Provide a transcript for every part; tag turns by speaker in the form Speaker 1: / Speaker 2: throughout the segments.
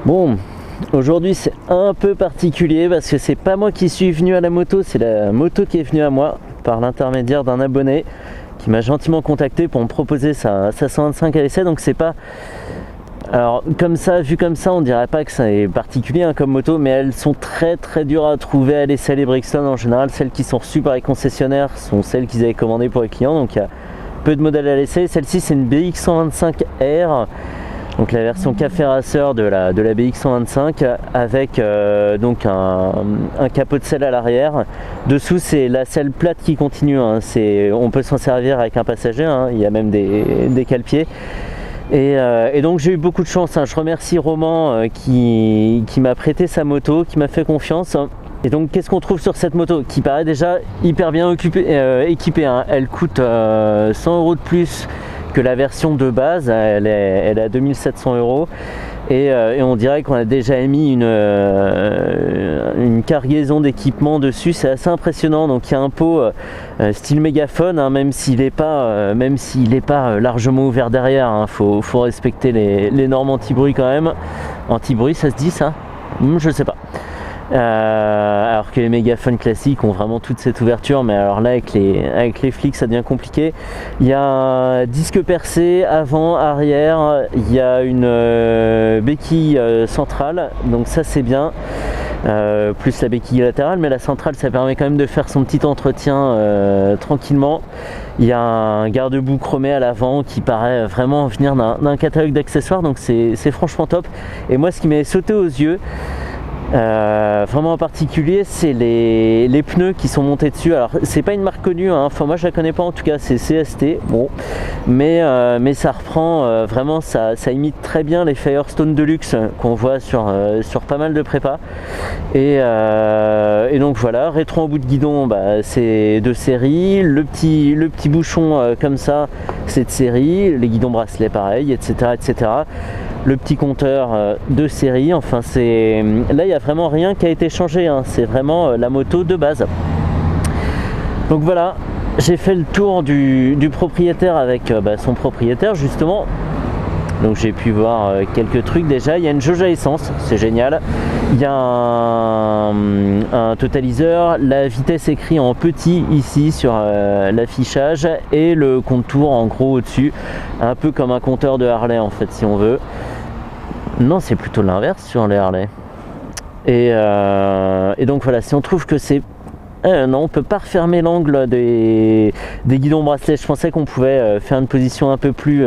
Speaker 1: Bon, aujourd'hui c'est un peu particulier parce que c'est pas moi qui suis venu à la moto, c'est la moto qui est venue à moi par l'intermédiaire d'un abonné qui m'a gentiment contacté pour me proposer sa 125 à l'essai. Donc c'est pas... Alors comme ça, vu comme ça, on dirait pas que c'est particulier hein, comme moto, mais elles sont très dures à trouver à l'essai, les Brixton. En général, celles qui sont reçues par les concessionnaires sont celles qu'ils avaient commandées pour les clients, donc il y a peu de modèles à l'essai. Celle-ci c'est une BX125R, donc la version café racer de la BX125 avec donc un capot de selle à l'arrière. Dessous c'est la selle plate qui continue, hein. On peut s'en servir avec un passager, hein. Il y a même des cale-pieds. Et donc j'ai eu beaucoup de chance, hein. Je remercie Roman qui m'a prêté sa moto, qui m'a fait confiance. Et donc qu'est-ce qu'on trouve sur cette moto qui paraît déjà hyper bien équipée, hein. Elle coûte 100 € de plus que la version de base, elle est à 2700 €. Et on dirait qu'on a déjà émis une cargaison d'équipements dessus, c'est assez impressionnant. Donc il y a un pot style mégaphone, hein, même s'il n'est pas largement ouvert derrière, hein. Faut respecter les normes anti-bruit quand même. Anti-bruit, ça se dit ça? Je sais pas. Alors que les mégaphones classiques ont vraiment toute cette ouverture, mais alors là avec les flics ça devient compliqué. Il y a un disque percé avant, arrière, il y a une béquille centrale, donc ça c'est bien, plus la béquille latérale, mais la centrale ça permet quand même de faire son petit entretien tranquillement. Il y a un garde-boue chromé à l'avant qui paraît vraiment venir d'un catalogue d'accessoires, donc c'est franchement top. Et moi ce qui m'est sauté aux yeux, vraiment en particulier, c'est les pneus qui sont montés dessus. Alors c'est pas une marque connue, hein. Enfin moi je la connais pas, en tout cas c'est CST, bon, mais ça reprend vraiment, ça imite très bien les Firestone Deluxe qu'on voit sur pas mal de prépas. Et donc voilà, rétro en bout de guidon, c'est de série. Le petit bouchon comme ça, c'est de série. Les guidons bracelets pareil, etc. Le petit compteur de série. Enfin là il n'y a vraiment rien qui a été changé, hein. C'est vraiment la moto de base. Donc voilà, j'ai fait le tour du propriétaire avec son propriétaire justement. Donc j'ai pu voir quelques trucs déjà. Il y a une jauge à essence, c'est génial. Il y a un totaliseur, la vitesse écrit en petit ici sur l'affichage et le compte-tour en gros au-dessus, un peu comme un compteur de Harley en fait si on veut. Non, c'est plutôt l'inverse sur les Harley. Et donc voilà, si on trouve que c'est... non, on peut pas refermer l'angle des guidons bracelets. Je pensais qu'on pouvait faire une position un peu plus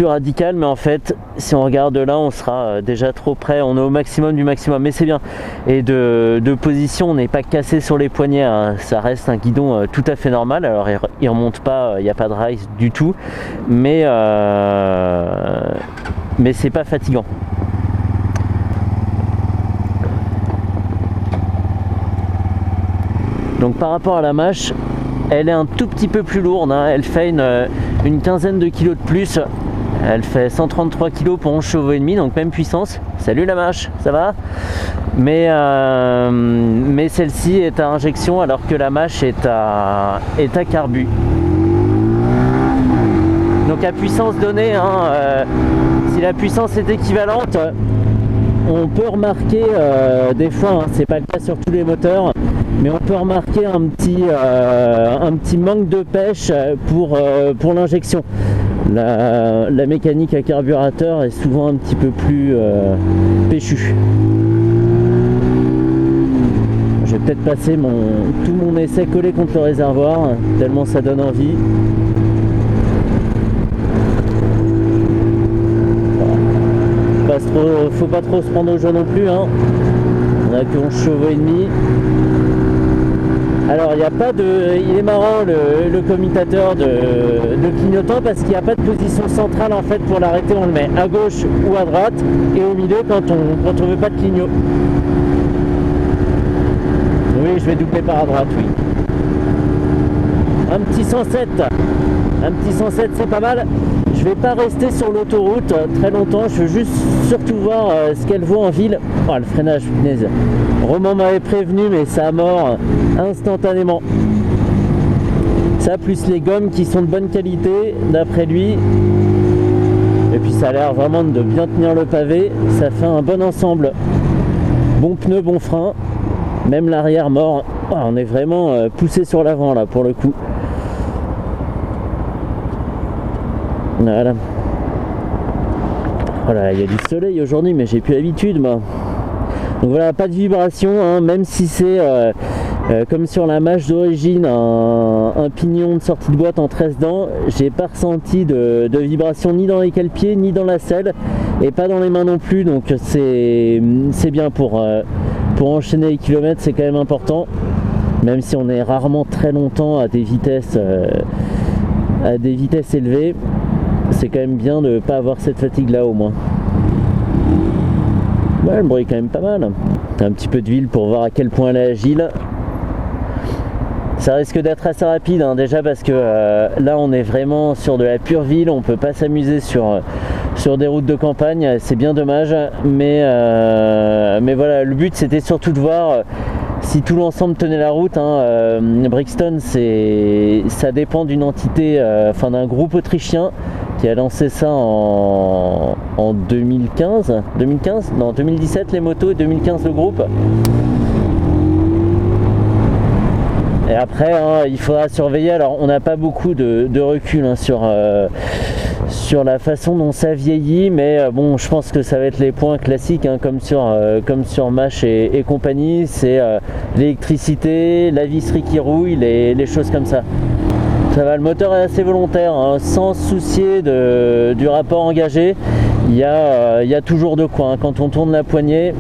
Speaker 1: radicale, mais en fait, si on regarde là, on sera déjà trop près. On est au maximum du maximum, mais c'est bien. Et de position, on n'est pas cassé sur les poignets, hein. Ça reste un guidon tout à fait normal. Alors, il remonte pas, il n'y a pas de rise du tout, mais c'est pas fatigant. Donc par rapport à la mâche, elle est un tout petit peu plus lourde, hein. Elle fait une quinzaine de kilos de plus. Elle fait 133 kg pour 11 chevaux et demi, donc même puissance. Salut la mâche, ça va? Mais celle-ci est à injection alors que la mâche est à carbu. Donc à puissance donnée, hein, si la puissance est équivalente, on peut remarquer des fois, hein, c'est pas le cas sur tous les moteurs, mais on peut remarquer un petit manque de pêche pour l'injection. La mécanique à carburateur est souvent un petit peu plus péchue. Je vais peut-être passer tout mon essai collé contre le réservoir, tellement ça donne envie. Faut pas trop se prendre au jeu non plus, hein. On a que 11 chevaux et demi. Alors il est marrant le commutateur de clignotant parce qu'il n'y a pas de position centrale en fait pour l'arrêter. On le met à gauche ou à droite et au milieu quand on veut pas de clignot. Oui, je vais doubler par à droite, oui. Un petit 107 c'est pas mal. Je vais pas rester sur l'autoroute très longtemps, je veux juste surtout voir ce qu'elle vaut en ville. Oh, le freinage, punaise. Roman m'avait prévenu, mais ça a mort instantanément. Ça, plus les gommes qui sont de bonne qualité, d'après lui. Et puis ça a l'air vraiment de bien tenir le pavé, ça fait un bon ensemble. Bon pneu, bon frein, même l'arrière mort. On est vraiment poussé sur l'avant là pour le coup. Voilà. Voilà, il y a du soleil aujourd'hui, mais j'ai plus l'habitude moi. Donc voilà, pas de vibration, hein, même si c'est comme sur la Mach d'origine, un pignon de sortie de boîte en 13 dents, j'ai pas ressenti de vibration ni dans les cale-pieds, ni dans la selle, et pas dans les mains non plus, donc c'est bien pour enchaîner les kilomètres, c'est quand même important, même si on est rarement très longtemps à des vitesses élevées. C'est quand même bien de ne pas avoir cette fatigue là au moins. Ouais, le bruit est quand même pas mal. Un petit peu d'huile pour voir à quel point elle est agile. Ça risque d'être assez rapide hein, déjà parce que là on est vraiment sur de la pure ville, on peut pas s'amuser sur des routes de campagne, c'est bien dommage, mais voilà, le but c'était surtout de voir si tout l'ensemble tenait la route. Brixton, ça dépend d'une entité, d'un groupe autrichien qui a lancé ça en 2015, non 2017 les motos et 2015 le groupe. Et après, il faudra surveiller. Alors, on n'a pas beaucoup de recul sur la façon dont ça vieillit, mais bon, je pense que ça va être les points classiques, comme sur Mach et compagnie. C'est l'électricité, la visserie qui rouille, les choses comme ça. Ça va, le moteur est assez volontaire, sans se soucier du rapport engagé. Il y a toujours de quoi. Quand on tourne la poignée.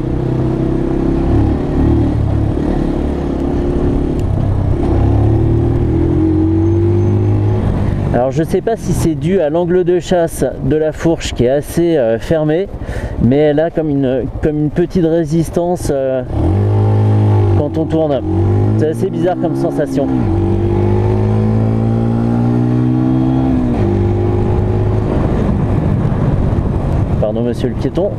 Speaker 1: Alors je sais pas si c'est dû à l'angle de chasse de la fourche qui est assez fermé, mais elle a comme une petite résistance quand on tourne. C'est assez bizarre comme sensation. Pardon monsieur le piéton.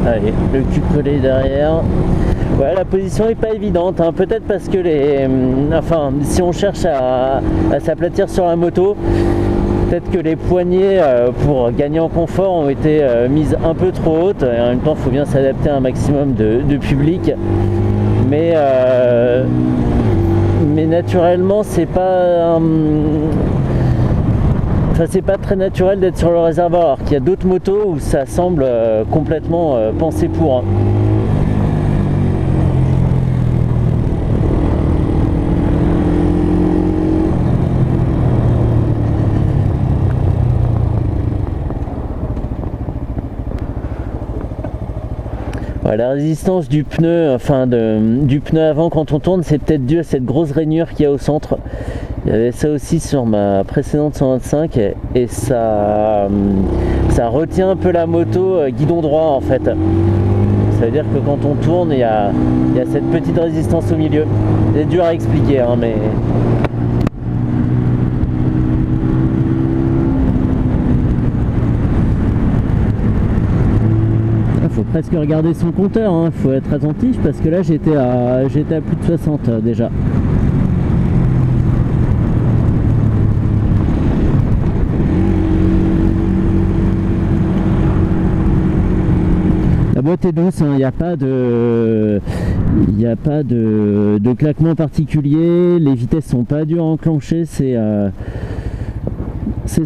Speaker 1: Allez, le cul collé derrière. Ouais, la position est pas évidente, peut-être parce que si on cherche à s'aplatir sur la moto, peut-être que les poignées pour gagner en confort ont été mises un peu trop hautes, et en même temps il faut bien s'adapter à un maximum de public, mais naturellement c'est pas c'est pas très naturel d'être sur le réservoir, alors qu'il y a d'autres motos où ça semble complètement pensé pour. La résistance du pneu, du pneu avant quand on tourne, c'est peut-être dû à cette grosse rainure qu'il y a au centre. Il y avait ça aussi sur ma précédente 125 et ça retient un peu la moto guidon droit en fait. Ça veut dire que quand on tourne, il y a cette petite résistance au milieu. C'est dur à expliquer, mais... Faut presque regarder son compteur, faut être attentif parce que là j'étais à plus de 60 déjà. La boîte est douce, il n'y a pas de claquement particulier, les vitesses sont pas dures à enclencher, c'est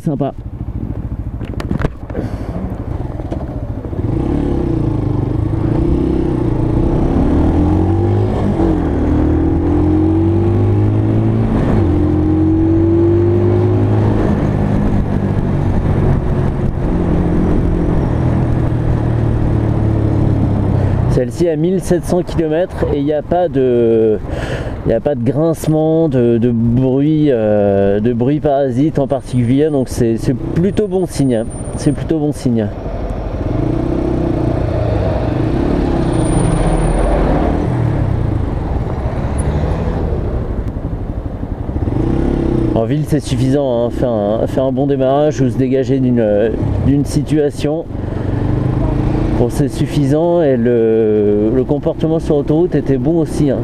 Speaker 1: sympa. Celle-ci a 1700 km et il n'y a pas de grincement, de bruit parasite en particulier, donc c'est plutôt bon signe. C'est plutôt bon signe. En ville c'est suffisant, hein, faire un bon démarrage ou se dégager d'une situation. Bon, c'est suffisant et le comportement sur l'autoroute était bon aussi. Hein.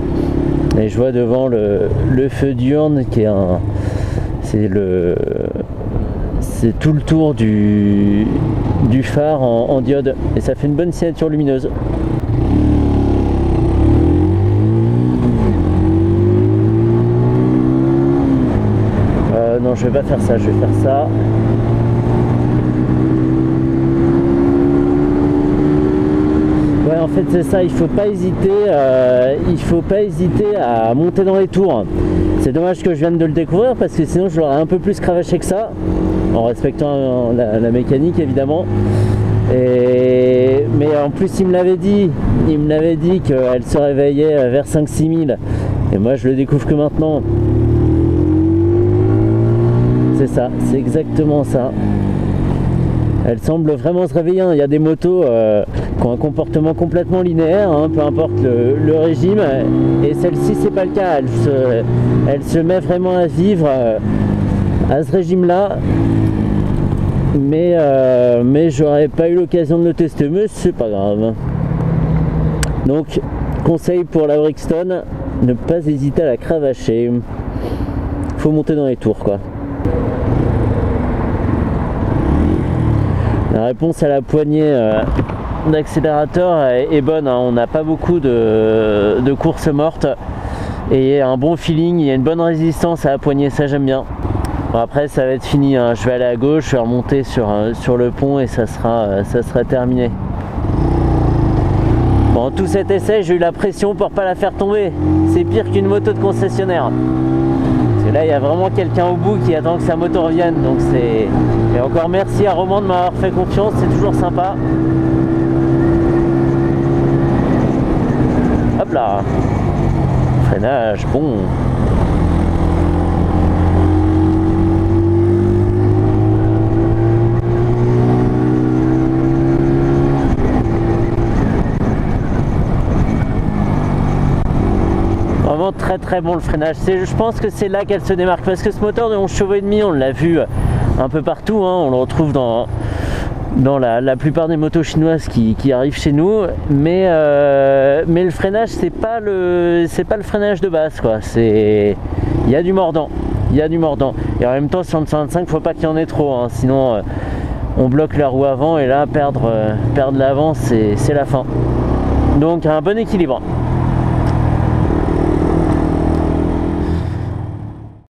Speaker 1: Et je vois devant le feu diurne qui est c'est tout le tour du phare en diode et ça fait une bonne signature lumineuse. Non, je vais pas faire ça, je vais faire ça. Ouais, en fait c'est ça, il faut pas hésiter à monter dans les tours. C'est dommage que je vienne de le découvrir parce que sinon je l'aurais un peu plus cravaché que ça, en respectant la mécanique évidemment. Mais en plus il me l'avait dit qu'elle se réveillait vers 5-6 000 et moi je le découvre que maintenant. C'est ça, c'est exactement ça. Elle semble vraiment se réveiller. Il y a des motos qui ont un comportement complètement linéaire, hein, peu importe le régime. Et celle-ci, c'est pas le cas. Elle se met vraiment à vivre à ce régime-là. Mais j'aurais pas eu l'occasion de le tester, mais c'est pas grave. Donc, conseil pour la Brixton, ne pas hésiter à la cravacher. Faut monter dans les tours, quoi. La réponse à la poignée d'accélérateur est bonne, hein. On n'a pas beaucoup de courses mortes et il y a un bon feeling, il y a une bonne résistance à la poignée, ça j'aime bien. Bon, après ça va être fini, hein. Je vais aller à gauche, je vais remonter sur le pont et ça sera terminé. Bon, tout cet essai, j'ai eu la pression pour pas la faire tomber. C'est pire qu'une moto de concessionnaire. Et là il y a vraiment quelqu'un au bout qui attend que sa moto revienne, donc c'est... Et encore merci à Roman de m'avoir fait confiance, c'est toujours sympa. Hop là, freinage, bon. Vraiment très très bon le freinage. Je pense que c'est là qu'elle se démarque parce que ce moteur de 11 chevaux et demi, on l'a vu un peu partout, hein. On le retrouve dans la plupart des motos chinoises qui arrivent chez nous, mais le freinage c'est pas le freinage de base, quoi. Il y a du mordant, et en même temps sur le 125 faut pas qu'il y en ait trop, hein. Sinon on bloque la roue avant et là perdre l'avant c'est la fin. Donc un bon équilibre.